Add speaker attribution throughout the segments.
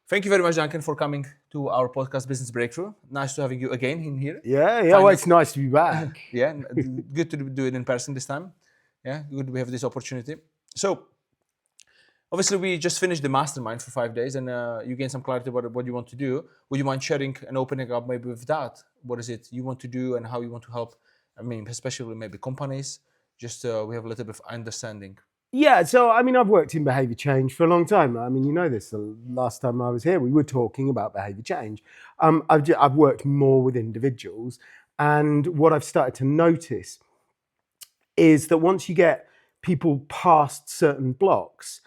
Speaker 1: Thank you very much, Duncan, for coming to our podcast, Business Breakthrough. Nice to having you again in here.
Speaker 2: Yeah. Well,
Speaker 1: Finally.
Speaker 2: it's nice to be back.
Speaker 1: Yeah, good to do it in person this time. Yeah, good we have this opportunity. So, obviously, we just finished the mastermind for 5 days, and you gained some clarity about what you want to do. Would you mind sharing and opening up maybe with that? What is it you want to do, and how you want to help? I mean, especially maybe companies. Just we have a little bit of understanding.
Speaker 2: Yeah. So, I mean, I've worked in behavior change for a long time. I mean, you know this. The last time I was here, we were talking about behavior change. I've worked more with individuals, and what I've started to notice is that once you get people past certain blocks,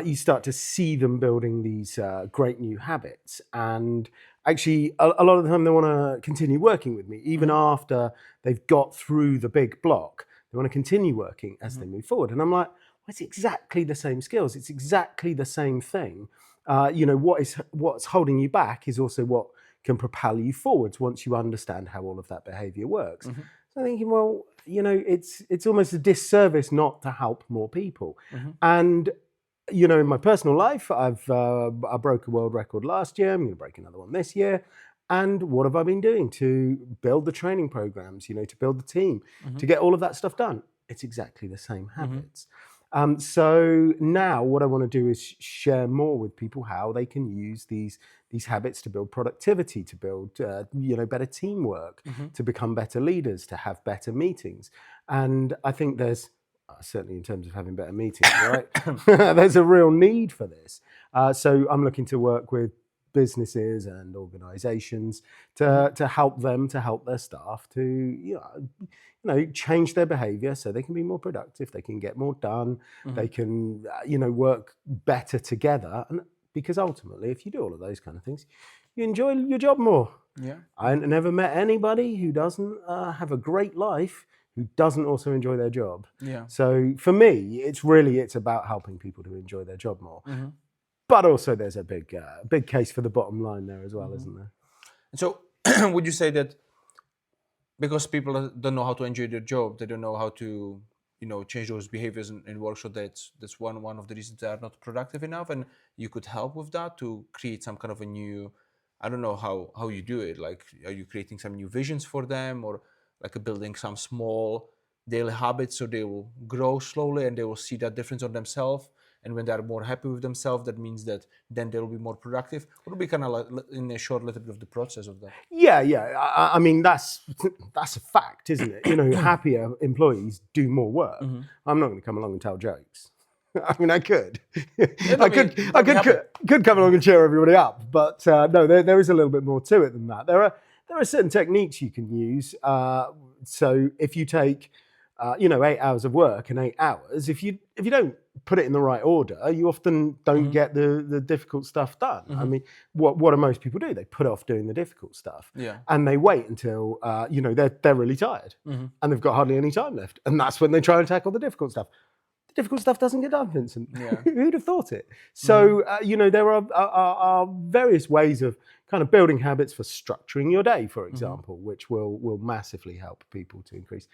Speaker 2: you start to see them building these great new habits. And actually, a lot of the time, they want to continue working with me, even after they've got through the big block. They want to continue working as they move forward. And I'm like, well, it's exactly the same skills. It's exactly the same thing. What's holding you back is also what can propel you forwards once you understand how all of that behavior works. So I'm thinking, well, it's almost a disservice not to help more people. And in my personal life, I broke a world record last year. I'm going to break another one this year. And what have I been doing to build the training programs, to build the team, to get all of that stuff done? It's exactly the same habits. So now what I want to do is share more with people how they can use these habits to build productivity, to build better teamwork, to become better leaders, to have better meetings. And I think there's certainly in terms of having better meetings, right? There's a real need for this. So I'm looking to work with businesses and organizations to help them, to help their staff to change their behavior so they can be more productive, they can get more done, they can work better together. And because ultimately, if you do all of those kind of things, you enjoy your job more.
Speaker 1: Yeah,
Speaker 2: I never met anybody who doesn't have a great life who doesn't also enjoy their job.
Speaker 1: Yeah.
Speaker 2: So for me, it's about helping people to enjoy their job more. But also there's a big case for the bottom line there as well, isn't there?
Speaker 1: And so would you say that because people don't know how to enjoy their job, they don't know how to, change those behaviors in work, so that's one of the reasons they are not productive enough, and you could help with that to create some kind of a new, I don't know how you do it. Like, are you creating some new visions for them, or like building some small daily habits so they will grow slowly and they will see that difference on themselves? And when they're more happy with themselves, that means that then they'll be more productive. What will be kind of like in a short little bit of the process of that?
Speaker 2: Yeah. I mean, that's a fact, isn't it? Happier employees do more work. I'm not going to come along and tell jokes. I mean, I could. I could come along and cheer everybody up, but no, there is a little bit more to it than that. There are certain techniques you can use. So if you take 8 hours of work in 8 hours, if you don't put it in the right order, you often don't get the difficult stuff done. I mean, what do most people do? They put off doing the difficult stuff, and they wait until they're really tired and they've got hardly any time left, and that's when they try and tackle the difficult stuff. The difficult stuff doesn't get done, Vincent. Who'd have thought it? So there are various ways of kind of building habits for structuring your day, for example, which will massively help people to increase.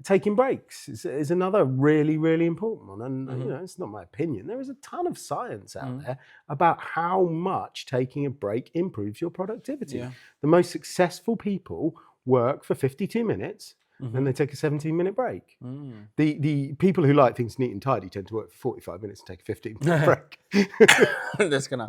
Speaker 2: Taking breaks is another really, really important one. And, it's not my opinion. There is a ton of science out there about how much taking a break improves your productivity. The most successful people work for 52 minutes, then they take a 17-minute break. The people who like things neat and tidy tend to work for 45 minutes and take a 15-minute break.
Speaker 1: That's gonna...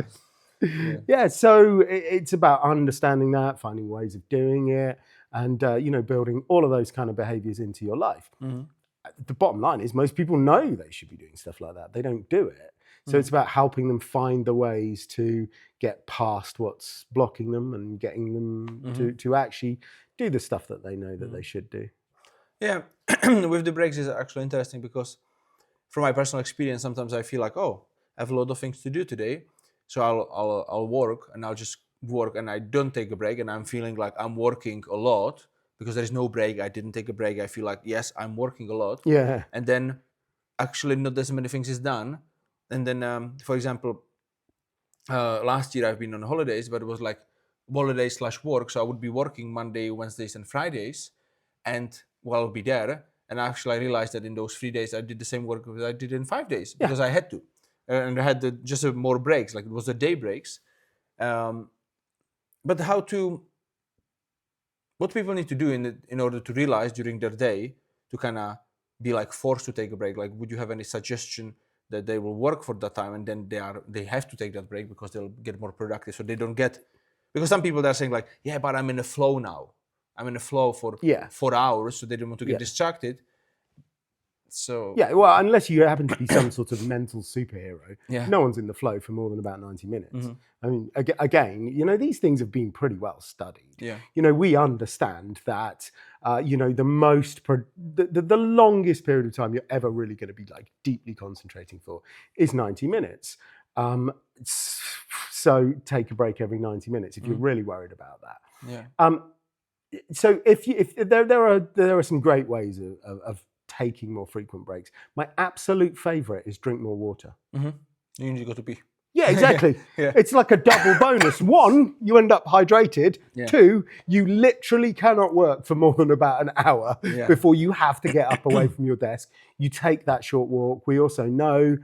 Speaker 2: Yeah, so it's about understanding that, finding ways of doing it, and building all of those kind of behaviors into your life. The bottom line is most people know they should be doing stuff like that. They don't do it. So it's about helping them find the ways to get past what's blocking them and getting them to actually do the stuff that they know that they should do.
Speaker 1: Yeah, with the breaks is actually interesting because from my personal experience, sometimes I feel like, oh, I have a lot of things to do today. So I'll work and I'll just work and I don't take a break, and I'm feeling like I'm working a lot because there is no break. I didn't take a break. I feel like, yes, I'm working a lot.
Speaker 2: Yeah.
Speaker 1: And then actually not as many things is done. And then, for example, last year I've been on holidays, but it was like holiday/work. So I would be working Monday, Wednesdays, and Fridays, and I'll be there. And actually I realized that in those 3 days I did the same work as I did in 5 days because I had to. And I had just more breaks, like it was the day breaks. Um, but what people need to do in order to realize during their day to kind of be like forced to take a break. Like, would you have any suggestion that they will work for that time and then they have to take that break because they'll get more productive, so they don't get, because some people they're saying like, yeah, but I'm in a flow now. I'm in a flow for
Speaker 2: Yeah.
Speaker 1: 4 hours, so they don't want to get
Speaker 2: Yeah.
Speaker 1: distracted. So
Speaker 2: Yeah, well, unless you happen to be some sort of mental superhero,
Speaker 1: Yeah.
Speaker 2: no one's in the flow for more than about 90 minutes.
Speaker 1: Mhm.
Speaker 2: I mean, again, these things have been pretty well studied.
Speaker 1: Yeah.
Speaker 2: We understand that, the the longest period of time you're ever really going to be like deeply concentrating for is 90 minutes. So take a break every 90 minutes if you're really worried about that.
Speaker 1: Yeah.
Speaker 2: So if there are some great ways of taking more frequent breaks. My absolute favorite is drink more water.
Speaker 1: You need to go to pee.
Speaker 2: Yeah, exactly.
Speaker 1: Yeah.
Speaker 2: It's like a double bonus. One, you end up hydrated.
Speaker 1: Yeah.
Speaker 2: Two, you literally cannot work for more than about an hour
Speaker 1: Yeah.
Speaker 2: before you have to get up away from your desk. You take that short walk. We also know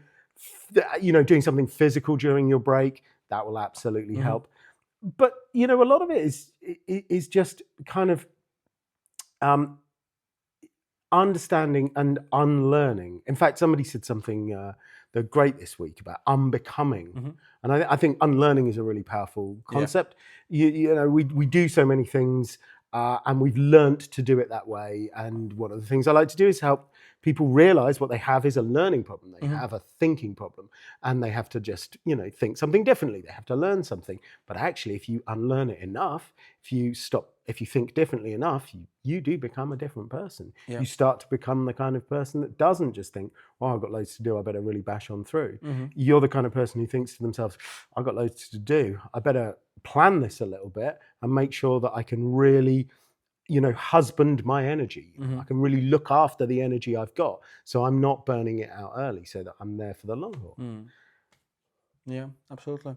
Speaker 2: that, doing something physical during your break, that will absolutely help. But, a lot of it is just kind of understanding and unlearning. In fact, somebody said something they're great this week about unbecoming. And I think unlearning is a really powerful concept. Yeah. We do so many things and we've learnt to do it that way. And one of the things I like to do is help people realize what they have is a learning problem. They have a thinking problem and they have to just, think something differently. They have to learn something. But actually, if you unlearn it enough, if you think differently enough, you do become a different person.
Speaker 1: Yeah.
Speaker 2: You start to become the kind of person that doesn't just think, oh, I've got loads to do, I better really bash on through. You're the kind of person who thinks to themselves, I've got loads to do, I better plan this a little bit and make sure that I can really husband my energy. I can really look after the energy I've got, so I'm not burning it out early, so that I'm there for the long haul.
Speaker 1: Yeah, absolutely.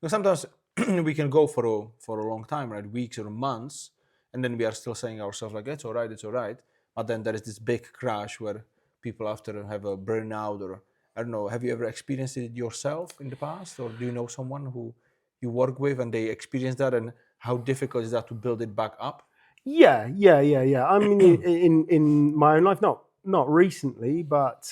Speaker 1: Because sometimes we can go for a long time, right? Weeks or months, and then we are still saying ourselves like, it's all right. But then there is this big crash where people after have a burnout, or I don't know. Have you ever experienced it yourself in the past, or do you know someone who you work with and they experience that, and how difficult is that to build it back up?
Speaker 2: Yeah. I mean, in my own life, not recently, but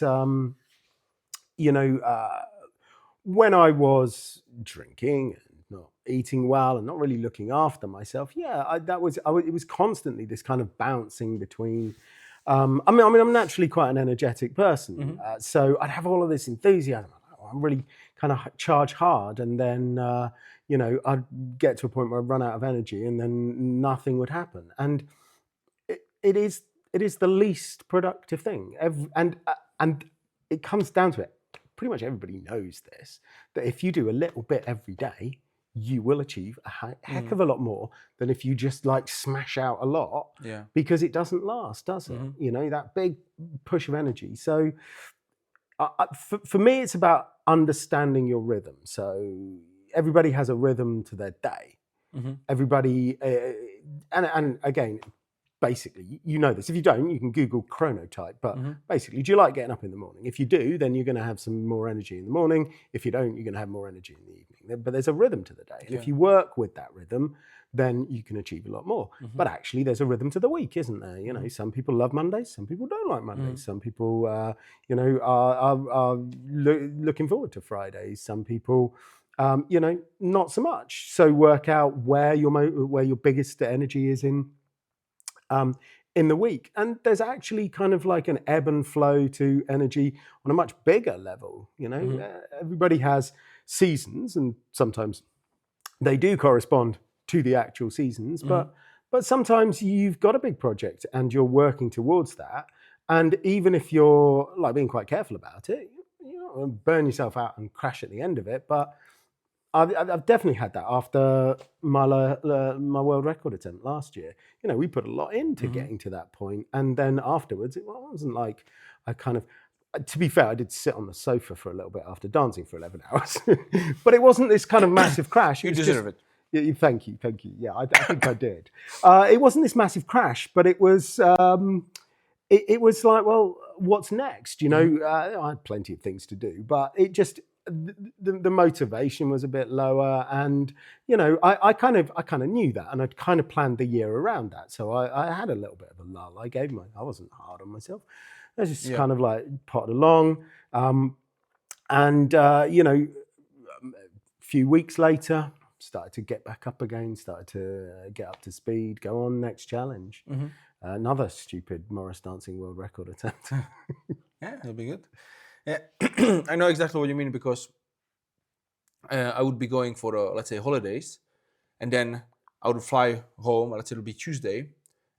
Speaker 2: when I was drinking and not eating well and not really looking after myself, it was constantly this kind of bouncing between. I'm naturally quite an energetic person, so I'd have all of this enthusiasm. I'm really kind of charge hard, and then I'd get to a point where I'd run out of energy, and then nothing would happen. And it is the least productive thing, and it comes down to it. Pretty much everybody knows this, that if you do a little bit every day, you will achieve a heck of a lot more than if you just like smash out a lot.
Speaker 1: Yeah.
Speaker 2: Because it doesn't last, does it? That big push of energy. So for me, it's about understanding your rhythm. So everybody has a rhythm to their day. Everybody, and again, basically, this. If you don't, you can Google chronotype. But basically, do you like getting up in the morning? If you do, then you're going to have some more energy in the morning. If you don't, you're going to have more energy in the evening. But there's a rhythm to the day. And if you work with that rhythm, then you can achieve a lot more. But actually, there's a rhythm to the week, isn't there? Some people love Mondays. Some people don't like Mondays. Some people, are looking forward to Fridays. Some people, not so much. So work out where your biggest energy is in the week. And there's actually kind of like an ebb and flow to energy on a much bigger level. Everybody has seasons, and sometimes they do correspond to the actual seasons, but sometimes you've got a big project and you're working towards that. And even if you're like being quite careful about it, you don't burn yourself out and crash at the end of it. But I've definitely had that after my world record attempt last year. We put a lot into getting to that point, and then afterwards, it wasn't like I kind of. To be fair, I did sit on the sofa for a little bit after dancing for 11 hours, but it wasn't this kind of massive crash.
Speaker 1: You deserve it.
Speaker 2: Yeah, thank you. Yeah, I think I did. It wasn't this massive crash, but it was. It was like, well, what's next? I had plenty of things to do, but it just the motivation was a bit lower, and I kind of knew that, and I'd kind of planned the year around that. So I had a little bit of a lull. I wasn't hard on myself. I was just kind of like potted along, and a few weeks later, started to get back up again, started to get up to speed, go on, next challenge. Another stupid Morris dancing world record attempt.
Speaker 1: Yeah, that'll be good. Yeah, I know exactly what you mean, because I would be going for, let's say, holidays, and then I would fly home. Let's say it'll be Tuesday,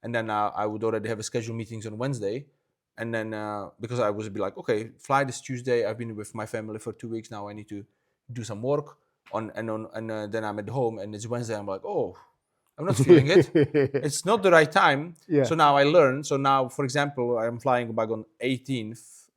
Speaker 1: and then I would already have a scheduled meetings on Wednesday, and then because I would be like, okay, fly this Tuesday. I've been with my family for 2 weeks now. I need to do some work then I'm at home, and it's Wednesday. I'm like, oh, I'm not feeling it. It's not the right time.
Speaker 2: Yeah.
Speaker 1: So now I learn. So now, for example, I'm flying back on 18th,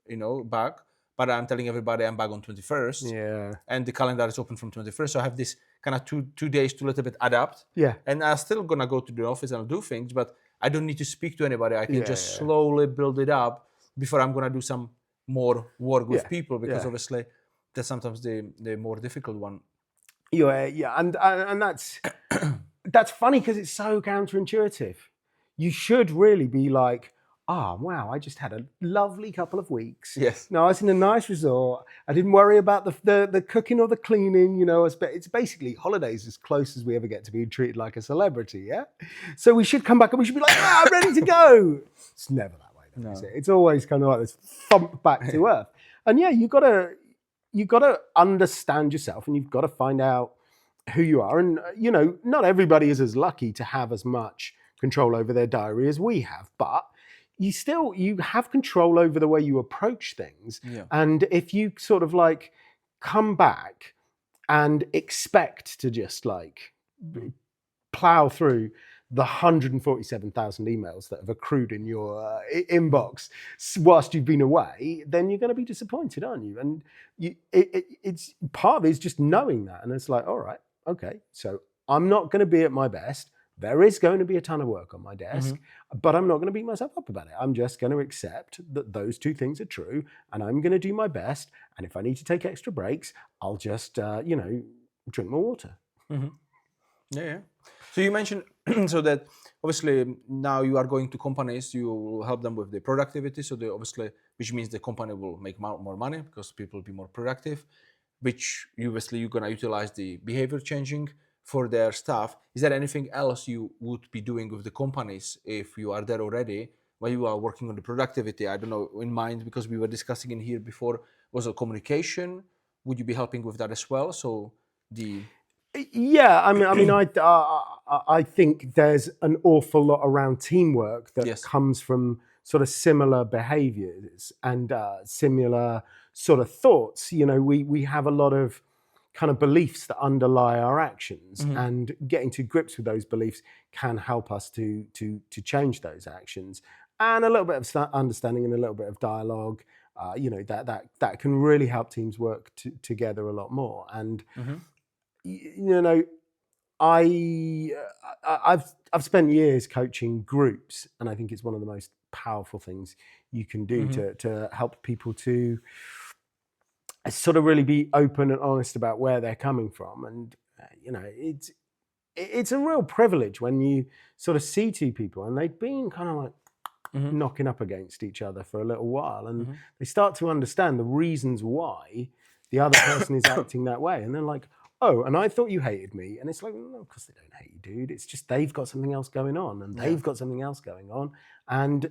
Speaker 1: back, but I'm telling everybody I'm back on 21st.
Speaker 2: Yeah.
Speaker 1: And the calendar is open from 21st. So I have this kind of two days to a little bit adapt.
Speaker 2: Yeah.
Speaker 1: And I'm still going to go to the office and I'll do things, but I don't need to speak to anybody. I can just slowly build it up before I'm going to do some more work with people, because obviously that's sometimes the more difficult one.
Speaker 2: Yeah, and that's that's funny, because it's so counterintuitive. You should really be like, wow, I just had a lovely couple of weeks.
Speaker 1: Yes.
Speaker 2: No, I was in a nice resort. I didn't worry about the cooking or the cleaning. It's basically holidays as close as we ever get to being treated like a celebrity. Yeah. So we should come back and we should be like, I'm ready to go. It's never that way, though, is it? It's always kind of like this thump back to earth. And yeah, you've got to understand yourself, and you've got to find out who you are. And, not everybody is as lucky to have as much control over their diary as we have, but you have control over the way you approach things.
Speaker 1: Yeah.
Speaker 2: And if you sort of like come back and expect to just like plow through the 147,000 emails that have accrued in your inbox whilst you've been away, then you're going to be disappointed, aren't you? And it's part of it is just knowing that. And it's like, all right, okay, so I'm not going to be at my best. There is going to be a ton of work on my desk, but I'm not going to beat myself up about it. I'm just going to accept that those two things are true, and I'm going to do my best. And if I need to take extra breaks, I'll just, drink more water.
Speaker 1: Yeah. So you mentioned so that obviously now you are going to companies, you will help them with the productivity. So which means the company will make more money because people will be more productive, which obviously you're going to utilize the behavior changing for their staff. Is there anything else you would be doing with the companies if you are there already, while you are working on the productivity? I don't know, in mind, because we were discussing in here before, was it communication? Would you be helping with that as well? So
Speaker 2: Yeah, I think there's an awful lot around teamwork that comes from sort of similar behaviors and similar sort of thoughts. We have a lot of kind of beliefs that underlie our actions, and getting to grips with those beliefs can help us to change those actions. And a little bit of understanding and a little bit of dialogue, that can really help teams work together a lot more. And I've spent years coaching groups, and I think it's one of the most powerful things you can do to help people to sort of really be open and honest about where they're coming from. And it's a real privilege when you sort of see two people and they've been kind of like knocking up against each other for a little while, and they start to understand the reasons why the other person is acting that way, and they're like, oh, and I thought you hated me. And it's like, no, of course they don't hate you, dude. It's just they've got something else going on, and they've got something else going on. And,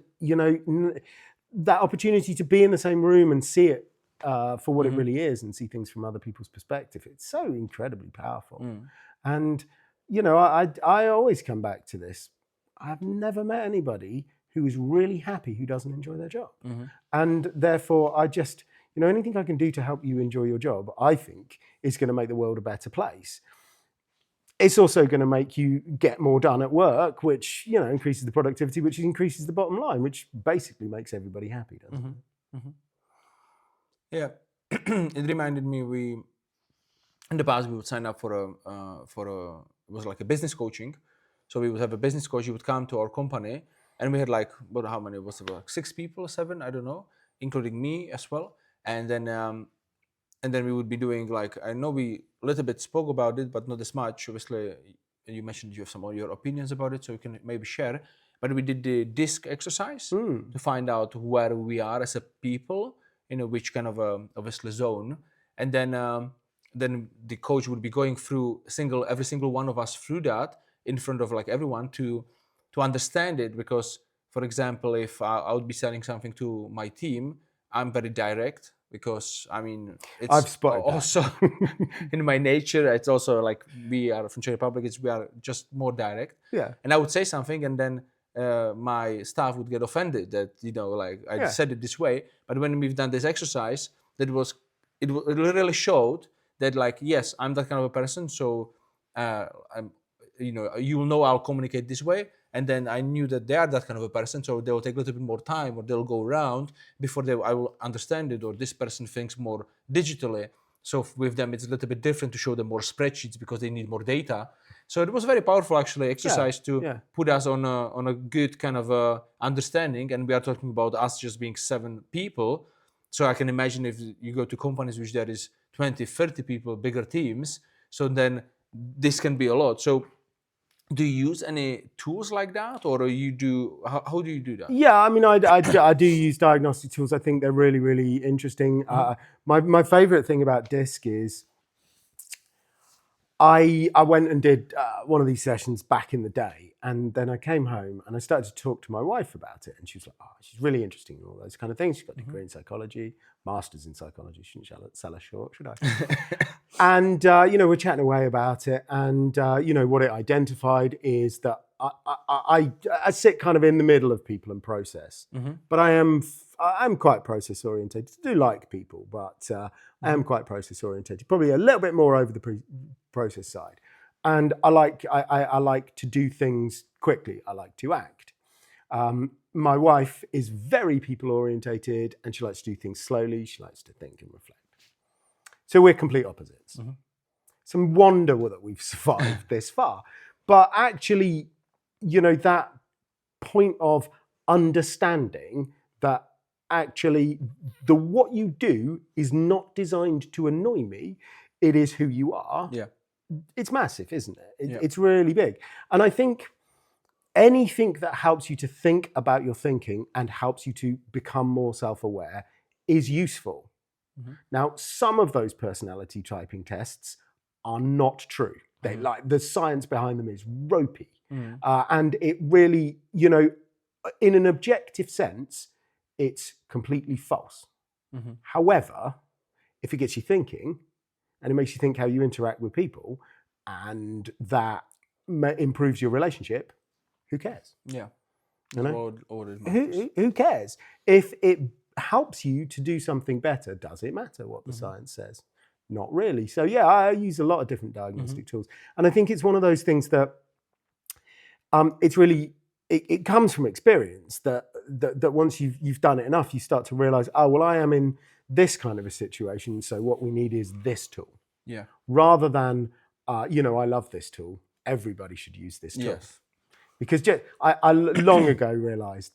Speaker 2: that opportunity to be in the same room and see it for what it really is, and see things from other people's perspective, it's so incredibly powerful. And, I always come back to this. I've never met anybody who is really happy who doesn't enjoy their job. And therefore, I just... anything I can do to help you enjoy your job, I think, is going to make the world a better place. It's also going to make you get more done at work, which, increases the productivity, which increases the bottom line, which basically makes everybody happy, doesn't it?
Speaker 1: Yeah. It reminded me, in the past, we would sign up for it was like a business coaching. So we would have a business coach, he would come to our company, and we had how many was it? Like 6 people, 7, I don't know, including me as well. And then and then we would be doing like, I know we a little bit spoke about it, but not as much. Obviously, you mentioned you have some of your opinions about it, so you can maybe share. But we did the disc exercise to find out where we are as a people, which kind of obviously zone, and then the coach would be going through every single one of us through that in front of like everyone to understand it. Because, for example, if I would be selling something to my team, I'm very direct, because I mean
Speaker 2: I've
Speaker 1: it's
Speaker 2: spotted that.
Speaker 1: also in my nature. It's also like we are from Czech Republic. We are just more direct.
Speaker 2: Yeah.
Speaker 1: And I would say something, and then my staff would get offended that like I
Speaker 2: Yeah.
Speaker 1: said it this way. But when we've done this exercise, it literally showed that, like, yes, I'm that kind of a person. So I'm you will know I'll communicate this way. And then I knew that they are that kind of a person, so they will take a little bit more time, or they'll go around before I will understand it. Or this person thinks more digitally, so with them it's a little bit different to show them more spreadsheets because they need more data. So it was very powerful, actually, exercise to put us on a good kind of understanding. And we are talking about us just being 7 people. So I can imagine if you go to companies which there is 20, 30 people, bigger teams, so then this can be a lot. So do you use any tools like that, or how do you do that?
Speaker 2: Yeah, I mean, I do use diagnostic tools. I think they're really, really interesting. My favorite thing about DISC is I went and did one of these sessions back in the day, and then I came home and I started to talk to my wife about it, and she was like, "Oh, she's really interesting in all those kind of things. She's got a degree in psychology, master's in psychology. Shouldn't sell her short, should I?" And we're chatting away about it, and what it identified is that I sit kind of in the middle of people and process, but I'm quite process orientated. I do like people, but I am quite process orientated. Probably a little bit more over the process side, and I like to do things quickly. I like to act. My wife is very people orientated, and she likes to do things slowly. She likes to think and reflect. So we're complete opposites. Some wonder that we've survived this far. But actually, that point of understanding that actually what you do is not designed to annoy me. It is who you are.
Speaker 1: Yeah.
Speaker 2: It's massive, isn't it? It's really big. And I think anything that helps you to think about your thinking and helps you to become more self-aware is useful. Now, some of those personality typing tests are not true. They like the science behind them is ropey, and it really, in an objective sense, it's completely false. However, if it gets you thinking, and it makes you think how you interact with people, and that improves your relationship, who cares?
Speaker 1: Yeah.
Speaker 2: Who cares? If it helps you to do something better, does it matter what the science says? Not really. So yeah, I use a lot of different diagnostic tools, and I think it's one of those things that it's really it comes from experience that once you've done it enough, you start to realize, oh well, I am in this kind of a situation, so what we need is this tool.
Speaker 1: Yeah.
Speaker 2: Rather than I love this tool, everybody should use this tool.
Speaker 1: Yes.
Speaker 2: Because I long ago realized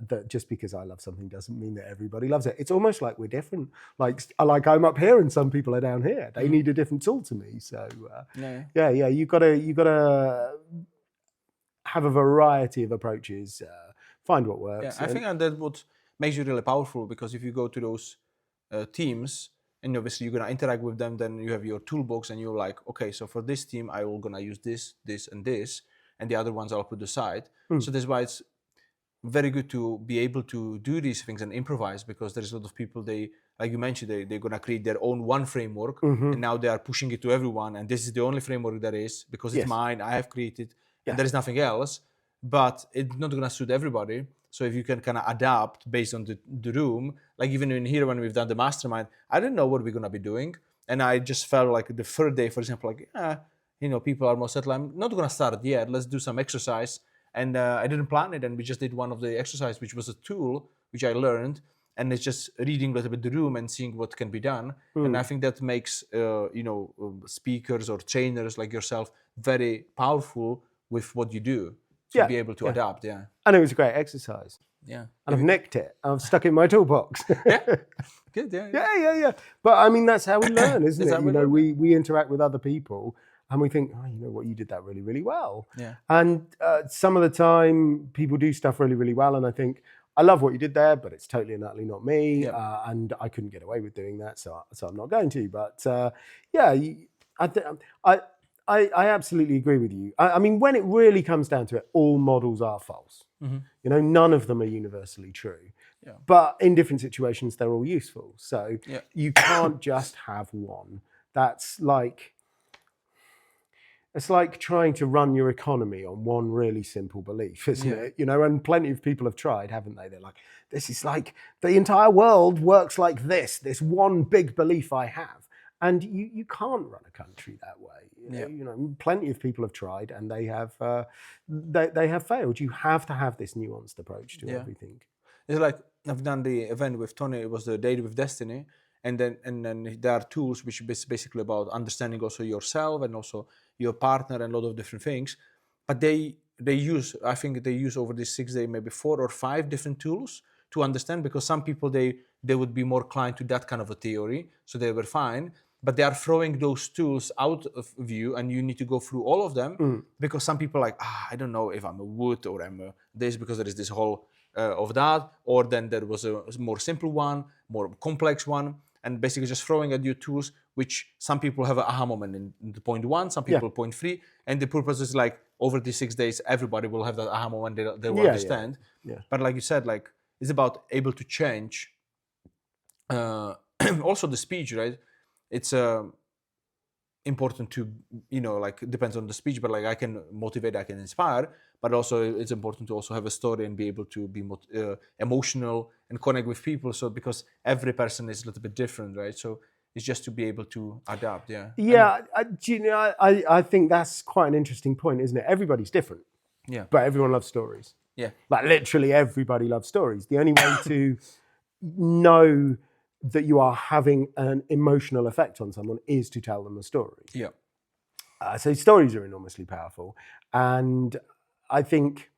Speaker 2: that just because I love something doesn't mean that everybody loves it. It's almost like we're different. Like I'm up here and some people are down here. They need a different tool to me. So yeah. You gotta have a variety of approaches. Find what works.
Speaker 1: Yeah, I think that's what makes you really powerful. Because if you go to those teams, and obviously you're gonna interact with them, then you have your toolbox, and you're like, okay, so for this team, I will gonna use this, this, and this. And the other ones I'll put aside. So that's why it's very good to be able to do these things and improvise, because there's a lot of people, they, like you mentioned, they're going to create their own one framework, and now they are pushing it to everyone, and this is the only framework there is, because it's mine, I have created, and there is nothing else. But it's not going to suit everybody. So if you can kind of adapt based on the room, like even in here when we've done the mastermind, I didn't know what we're going to be doing, and I just felt like the third day, for example, like people are more settled. I'm not going to start yet. Let's do some exercise. And I didn't plan it. And we just did one of the exercise, which was a tool, which I learned. And it's just reading a little bit the room and seeing what can be done. And I think that makes, speakers or trainers like yourself very powerful with what you do to be able to adapt. Yeah.
Speaker 2: And it was a great exercise.
Speaker 1: Yeah.
Speaker 2: And I've nicked it. I've stuck it in my toolbox.
Speaker 1: Yeah. Good. Yeah.
Speaker 2: Yeah. But I mean, that's how we learn, isn't
Speaker 1: That's
Speaker 2: it?
Speaker 1: how
Speaker 2: You
Speaker 1: we
Speaker 2: know,
Speaker 1: learn,
Speaker 2: we interact with other people and we think, oh, you know what, you did that really, really well.
Speaker 1: Yeah.
Speaker 2: And some of the time people do stuff really, really well. And I think, I love what you did there, but it's totally and utterly not me.
Speaker 1: Yeah.
Speaker 2: And I couldn't get away with doing that. So I'm not going to. But yeah, I absolutely agree with you. I mean, when it really comes down to it, all models are false.
Speaker 1: Mm-hmm.
Speaker 2: You know, none of them are universally true.
Speaker 1: Yeah.
Speaker 2: But in different situations, they're all useful. So
Speaker 1: Yeah.
Speaker 2: you can't just have one. That's like, it's like trying to run your economy on one really simple belief, isn't
Speaker 1: Yeah.
Speaker 2: it? You know, and plenty of people have tried, haven't they? They're like, this is like, the entire world works like this one big belief I have. And you can't run a country that way.
Speaker 1: Yeah.
Speaker 2: You know, plenty of people have tried and they have failed. You have to have this nuanced approach to
Speaker 1: Yeah.
Speaker 2: everything.
Speaker 1: It's like I've done the event with Tony. It was the Date with Destiny, and then there are tools which is basically about understanding also yourself and also your partner and a lot of different things. But they use, I think they use over this 6 day maybe 4 or 5 different tools to understand, because some people they would be more inclined to that kind of a theory, so they were fine. But they are throwing those tools out of view, and you need to go through all of them because some people are like, I don't know if I'm a wood or I'm a this, because there is this whole of that, or then there was a more simple one, more complex one, and basically just throwing at you tools which some people have an aha moment in the point 1, some people point 3, and the purpose is like over the 6 days everybody will have that aha moment, they will understand.
Speaker 2: Yeah.
Speaker 1: But like you said, like it's about able to change. Also the speech, right? It's important to, you know, like it depends on the speech, but like I can motivate, I can inspire, but also it's important to also have a story and be able to be emotional and connect with people. So because every person is a little bit different, right? So it's just to be able to adapt. Yeah.
Speaker 2: Yeah, I think that's quite an interesting point, isn't it? Everybody's different.
Speaker 1: Yeah.
Speaker 2: But everyone loves stories.
Speaker 1: Yeah.
Speaker 2: Like literally everybody loves stories. The only way to know that you are having an emotional effect on someone is to tell them a story.
Speaker 1: Yeah.
Speaker 2: So stories are enormously powerful. And I think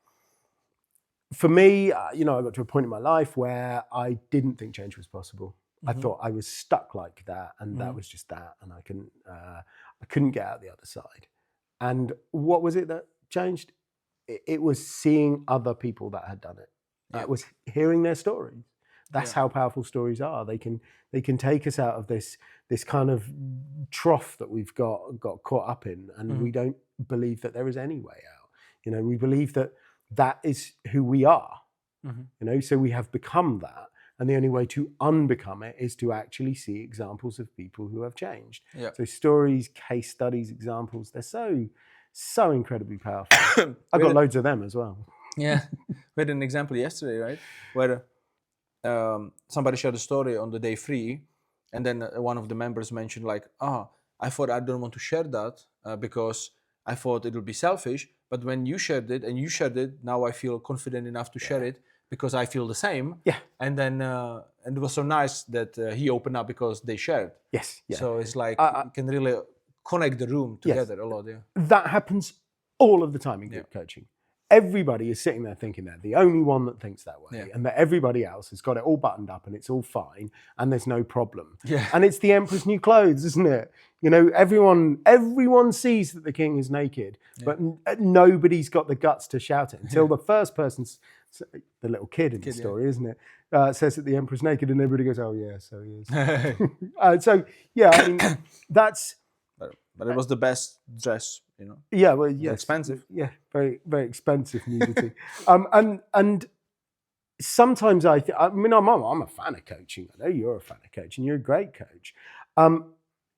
Speaker 2: for me, you know, I got to a point in my life where I didn't think change was possible. I thought I was stuck like that, and that was just that, and I couldn't get out the other side. And what was it that changed? It was seeing other people that had done it. It was hearing their stories. That's how powerful stories are. They can take us out of this kind of trough that we've got caught up in, and we don't believe that there is any way out. You know, we believe that is who we are. You know, so we have become that, and the only way to unbecome it is to actually see examples of people who have changed.
Speaker 1: Yeah.
Speaker 2: So stories, case studies, examples, they're so incredibly powerful. I've got loads of them as well.
Speaker 1: Yeah. We had an example yesterday, right? Where somebody shared a story on the day 3, and then one of the members mentioned like, I thought I don't want to share that because I thought it would be selfish, but when you shared it, now I feel confident enough to share it because I feel the same.
Speaker 2: Yeah.
Speaker 1: And then and it was so nice that he opened up because they shared.
Speaker 2: Yes. Yeah.
Speaker 1: So it's like you can really connect the room together a lot. Yeah.
Speaker 2: That happens all of the time in group coaching. Everybody is sitting there thinking they're the only one that thinks that way, and that everybody else has got it all buttoned up and it's all fine and there's no problem.
Speaker 1: Yeah.
Speaker 2: And it's the emperor's new clothes, isn't it? You know, everyone sees that the king is naked, but nobody's got the guts to shout it until the first person's, the little kid in the story, isn't it? Says that the emperor's naked, and everybody goes, "Oh yeah, so he is." So yeah, I mean, that's.
Speaker 1: But it was the best dress, you know.
Speaker 2: Yeah, well, yes,
Speaker 1: expensive.
Speaker 2: Yeah, very, very expensive nudity. And sometimes I mean, I'm a fan of coaching. I know you're a fan of coaching. You're a great coach, and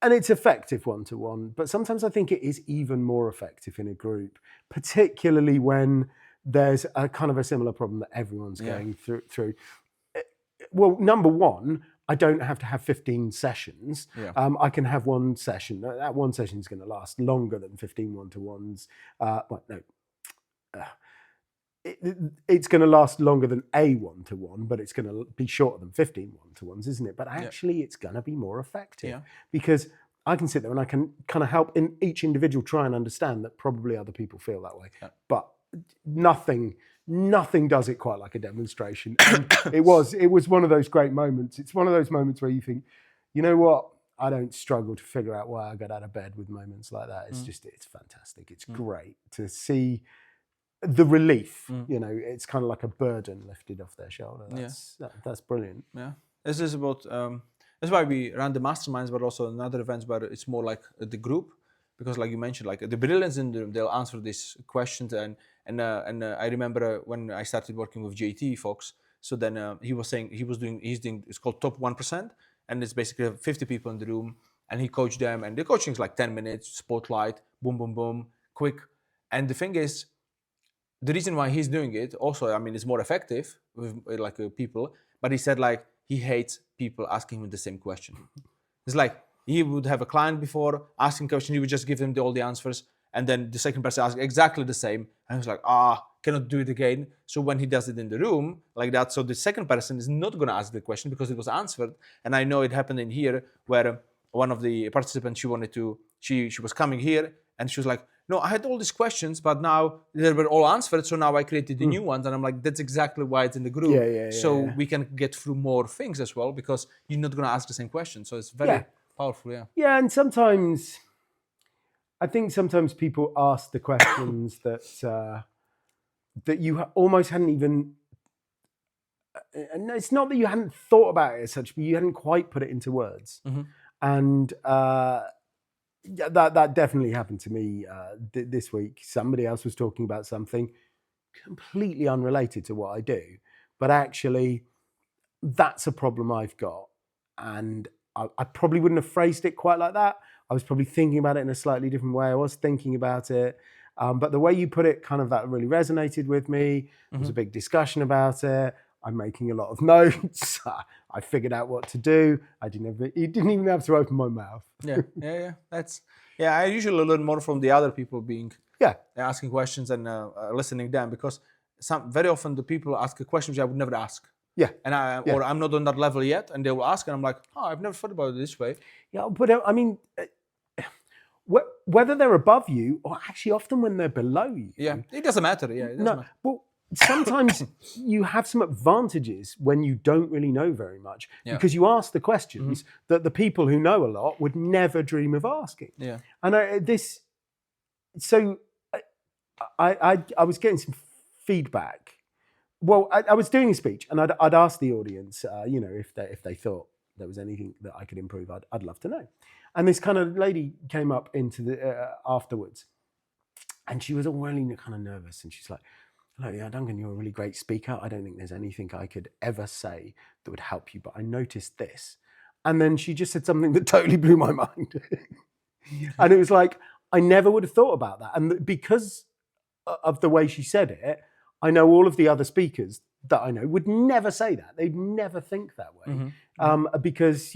Speaker 2: it's effective one-to-one. But sometimes I think it is even more effective in a group, particularly when there's a kind of a similar problem that everyone's going through. Well, number one, I don't have to have 15 sessions.
Speaker 1: Yeah.
Speaker 2: I can have one session. That one session is going to last longer than 15 one-to-ones. It's going to last longer than a one-to-one, but it's going to be shorter than 15 one-to-ones, isn't it? But actually, it's going to be more effective because I can sit there and I can kind of help each individual try and understand that probably other people feel that way. Yeah. But nothing nothing does it quite like a demonstration. And it was one of those great moments. It's one of those moments where you think, you know what? I don't struggle to figure out why I got out of bed with moments like that. It's just, it's fantastic. It's great to see the relief. You know, it's kind of like a burden lifted off their shoulder. That's brilliant.
Speaker 1: Yeah, this is about. That's why we run the masterminds, but also another events where it's more like the group, because like you mentioned, like the brilliance in the room, they'll answer these questions. And I remember when I started working with JT Fox. So then he was saying he's doing it's called Top 1%, and it's basically 50 people in the room, and he coached them, and the coaching is like 10 minutes, spotlight, boom, boom, boom, quick. And the thing is, the reason why he's doing it also, I mean, it's more effective with like people, but he said like he hates people asking him the same question. It's like he would have a client before asking question, he would just give them all the answers, and then the second person asks exactly the same, and he's like, cannot do it again. So when he does it in the room like that, so the second person is not going to ask the question because it was answered. And I know it happened in here where one of the participants, she was coming here, and she was like, no, I had all these questions, but now they were all answered, so now I created the new ones. And I'm like, that's exactly why it's in the group. So we can get through more things as well, because you're not going to ask the same question. So it's very powerful,
Speaker 2: Yeah, and sometimes, I think sometimes people ask the questions that you almost hadn't even, and it's not that you hadn't thought about it as such, but you hadn't quite put it into words. And that definitely happened to me this week. Somebody else was talking about something completely unrelated to what I do, but actually that's a problem I've got. And I probably wouldn't have phrased it quite like that. I was probably thinking about it in a slightly different way. I was thinking about it. But the way you put it, kind of, that really resonated with me. There was a big discussion about it. I'm making a lot of notes. I figured out what to do. You didn't even have to open my mouth.
Speaker 1: Yeah. I usually learn more from the other people asking questions and listening to them, because very often the people ask a question which I would never ask. And or I'm not on that level yet, and they will ask, and I'm like, I've never thought about it this way.
Speaker 2: Yeah, but I mean, whether they're above you or actually often when they're below you.
Speaker 1: It doesn't matter. It doesn't matter.
Speaker 2: Well, sometimes you have some advantages when you don't really know very much, because you ask the questions that the people who know a lot would never dream of asking. And I was getting some feedback. Well, I was doing a speech, and I'd asked the audience, if they thought there was anything that I could improve, I'd love to know. And this kind of lady came up into the afterwards, and she was all really kind of nervous, and she's like, "Hello, Duncan, you're a really great speaker. I don't think there's anything I could ever say that would help you, but I noticed this." And then she just said something that totally blew my mind. And it was like, I never would have thought about that. And because of the way she said it, I know all of the other speakers that I know would never say that. They'd never think that way. Because,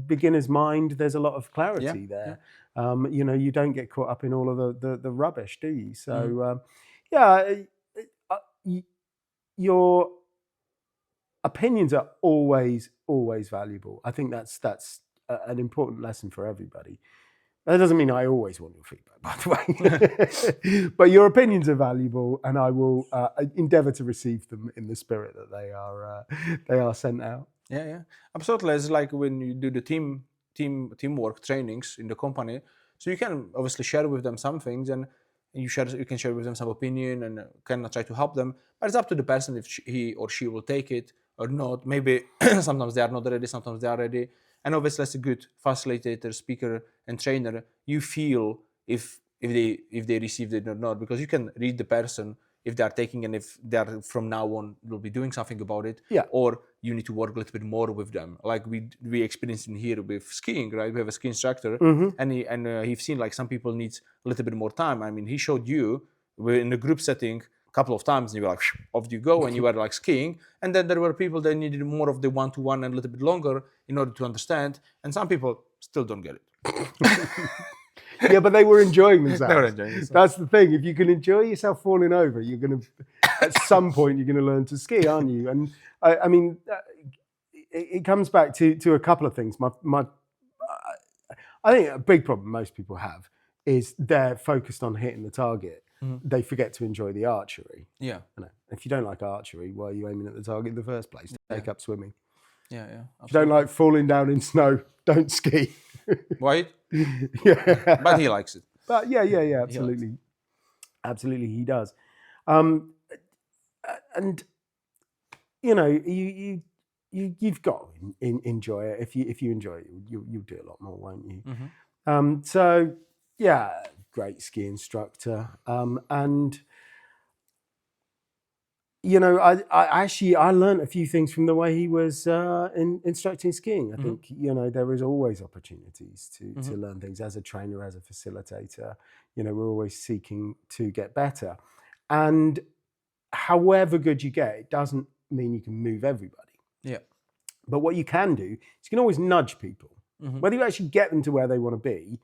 Speaker 2: beginner's mind, there's a lot of clarity there. You don't get caught up in all of the rubbish, do you? So, your opinions are always valuable. I think that's an important lesson for everybody. That doesn't mean I always want your feedback, by the way. But your opinions are valuable, and I will endeavour to receive them in the spirit that they are sent out.
Speaker 1: Yeah, absolutely. It's like when you do the teamwork trainings in the company. So you can obviously share with them some things, and you can share with them some opinion, and can try to help them. But it's up to the person if he or she will take it or not. Maybe sometimes they are not ready, sometimes they are ready. And obviously, as a good facilitator, speaker, and trainer, you feel if they received it or not, because you can read the person if they are taking, and if they are from now on will be doing something about it, or you need to work a little bit more with them. Like we experienced in here with skiing, right? We have a ski instructor, and he's seen like some people need a little bit more time. I mean, he showed you we're in a group setting couple of times, and you were like, off you go, and you were like skiing. And then there were people that needed more of the one-to-one and a little bit longer in order to understand. And some people still don't get it.
Speaker 2: Yeah, but they were enjoying themselves.
Speaker 1: They were enjoying themselves.
Speaker 2: That's the thing. If you can enjoy yourself falling over, you're going to, at some point, you're going to learn to ski, aren't you? And I mean, it comes back to a couple of things. I think a big problem most people have is they're focused on hitting the target. they forget to enjoy the archery.
Speaker 1: Yeah.
Speaker 2: You know, if you don't like archery, why are you aiming at the target in the first place? Take up swimming.
Speaker 1: Yeah.
Speaker 2: If you don't
Speaker 1: Absolutely.
Speaker 2: like falling down in snow, don't ski.
Speaker 1: White,
Speaker 2: Yeah.
Speaker 1: but he likes it.
Speaker 2: But yeah,
Speaker 1: likes
Speaker 2: absolutely. Absolutely, he does. And you know, you've got to enjoy it. If you enjoy it, you'll do a lot more, won't you? So yeah, great ski instructor. And you know, I learned a few things from the way he was instructing skiing. I think, you know, there is always opportunities to learn things as a trainer, as a facilitator. You know, we're always seeking to get better. And however good you get, it doesn't mean you can move everybody.
Speaker 1: Yeah.
Speaker 2: But what you can do is you can always nudge people. Whether you actually get them to where they want to be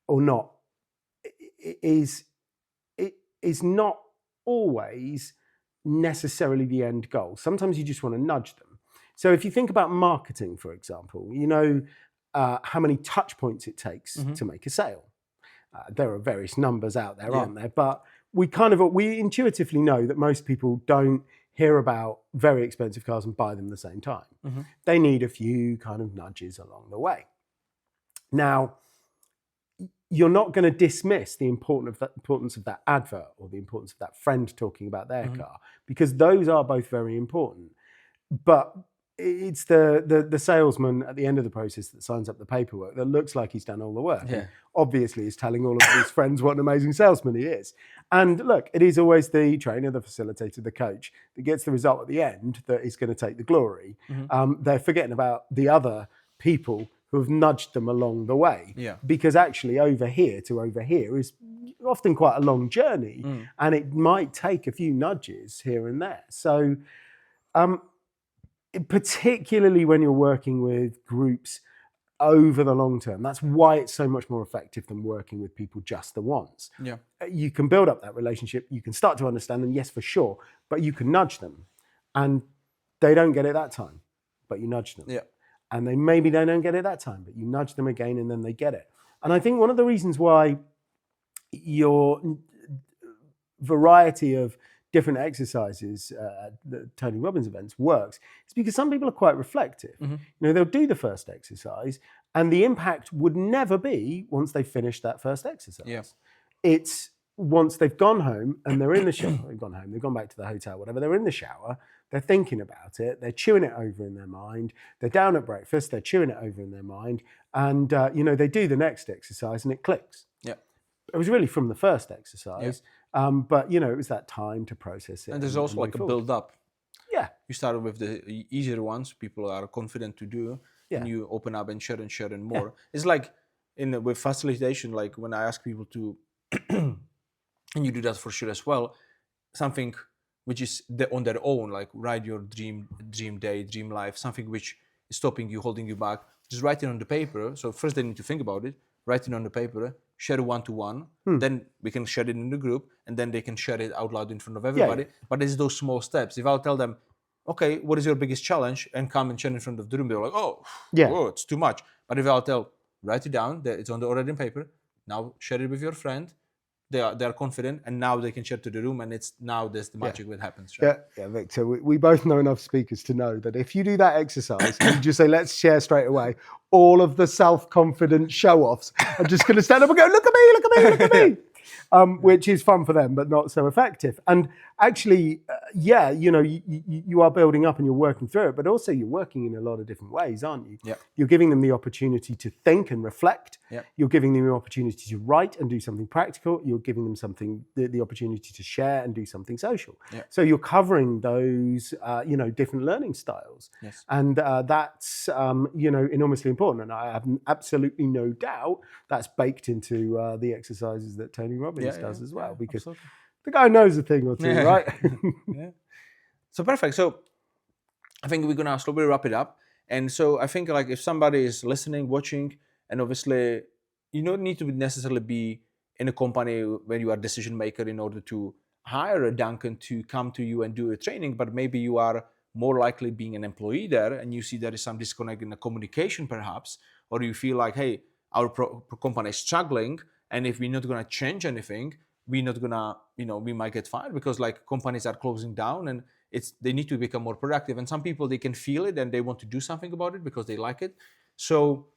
Speaker 2: or not is not always necessarily the end goal. Sometimes you just want to nudge them. So if you think about marketing, for example, you know how many touch points it takes to make a sale. There are various numbers out there, aren't there? But we intuitively know that most people don't hear about very expensive cars and buy them the same time. They need a few kind of nudges along the way. Now, you're not going to dismiss the importance of that advert or the importance of that friend talking about their car, because those are both very important. But it's the salesman at the end of the process that signs up the paperwork that looks like he's done all the work.
Speaker 1: Yeah.
Speaker 2: Obviously, he's telling all of his friends what an amazing salesman he is. And look, it is always the trainer, the facilitator, the coach that gets the result at the end that is going to take the glory. They're forgetting about the other people who have nudged them along the way.
Speaker 1: Yeah.
Speaker 2: Because actually over here to over here is often quite a long journey, and it might take a few nudges here and there. So particularly when you're working with groups over the long term, that's why it's so much more effective than working with people just the once.
Speaker 1: Yeah.
Speaker 2: You can build up that relationship, you can start to understand them, yes, for sure, but you can nudge them, and they don't get it that time, but you nudge them.
Speaker 1: Yeah.
Speaker 2: And maybe they don't get it that time, but you nudge them again and then they get it. And I think one of the reasons why your variety of different exercises at the Tony Robbins events works is because some people are quite reflective. You know, they'll do the first exercise and the impact would never be once they finish that first exercise.
Speaker 1: Yeah.
Speaker 2: It's once they've gone home and they're in the shower, they've gone back to the hotel, whatever, they're in the shower, they're thinking about it, they're chewing it over in their mind, they're down at breakfast, they're chewing it over in their mind, and you know, they do the next exercise and it clicks.
Speaker 1: Yeah.
Speaker 2: It was really from the first exercise, but you know, it was that time to process it.
Speaker 1: And there's also like a build up.
Speaker 2: Yeah.
Speaker 1: You started with the easier ones, people are confident to do, and you open up and share and more. It's like with facilitation, like when I ask people to, and you do that for sure as well, something which is on their own, like write your dream day, dream life, something which is stopping you, holding you back, just write it on the paper. So first they need to think about it, write it on the paper, share one-to-one, then we can share it in the group, and then they can share it out loud in front of everybody. But it's those small steps. If I'll tell them, okay, what is your biggest challenge, and come and share in front of the room, they're like, whoa, it's too much. But if I'll tell, write it down, it's already in paper, now share it with your friend, they are confident, and now they can share to the room, and there's the magic that happens. Right?
Speaker 2: Yeah, Victor, we both know enough speakers to know that if you do that exercise and you just say, let's share straight away, all of the self-confident show-offs are just going to stand up and go, look at me, look at me, look at me. Which is fun for them, but not so effective. And actually, you know, you are building up and you're working through it, but also you're working in a lot of different ways, aren't you?
Speaker 1: Yeah.
Speaker 2: You're giving them the opportunity to think and reflect.
Speaker 1: Yeah.
Speaker 2: You're giving them the opportunity to write and do something practical. You're giving them the opportunity to share and do something social.
Speaker 1: Yeah.
Speaker 2: So you're covering those, you know, different learning styles.
Speaker 1: Yes.
Speaker 2: And that's, you know, enormously important. And I have absolutely no doubt that's baked into the exercises that Tony Robbins does as well, because
Speaker 1: absolutely.
Speaker 2: the guy knows a thing or two, right?
Speaker 1: So perfect. So I think we're gonna slowly wrap it up. And so I think like if somebody is listening, watching, and obviously you don't need to necessarily be in a company where you are a decision maker in order to hire a Duncan to come to you and do a training, but maybe you are more likely being an employee there and you see there is some disconnect in the communication perhaps, or you feel like, hey, our company is struggling, and if we're not going to change anything, we're not gonna, we might get fired, because like companies are closing down, and they need to become more productive. And some people, they can feel it and they want to do something about it because they like it. So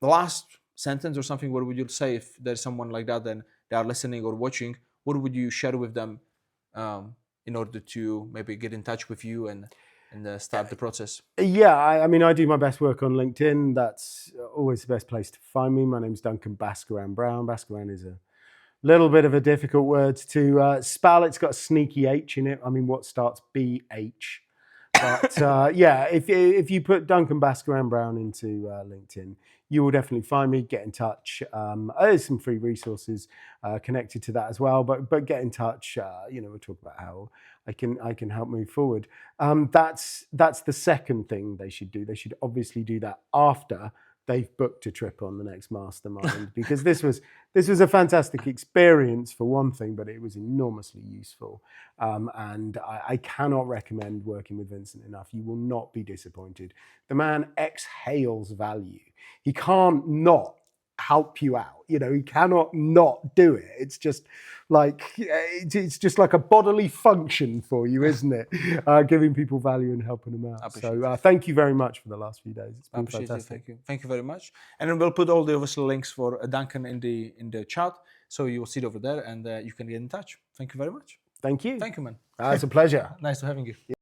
Speaker 1: the last sentence or something, what would you say if there's someone like that and they are listening or watching? What would you share with them in order to maybe get in touch with you and start the process?
Speaker 2: Yeah, I mean, I do my best work on LinkedIn. That's always the best place to find me. My name's Duncan Baskaran-Brown. Baskaran is a little bit of a difficult word to spell. It's got a sneaky H in it. I mean, what starts BH? But yeah, if you put Duncan Baskaran-Brown into LinkedIn, you will definitely find me. Get in touch. There's some free resources connected to that as well. But get in touch. We'll talk about how I can help move forward. That's the second thing they should do. They should obviously do that after they've booked a trip on the next mastermind, because this was a fantastic experience for one thing, but it was enormously useful. And I cannot recommend working with Vincent enough. You will not be disappointed. The man exhales value. He can't not help you out. He cannot not do it. It's just like a bodily function for you, isn't it? Giving people value and helping them out. So thank you very much for the last few days. It's been fantastic.
Speaker 1: Thank you very much. And then we'll put all the obviously links for Duncan in the chat, so you'll see it over there, and you can get in touch. Thank you very much.
Speaker 2: Thank you.
Speaker 1: Thank you, man.
Speaker 2: It's a pleasure.
Speaker 1: Nice to having you.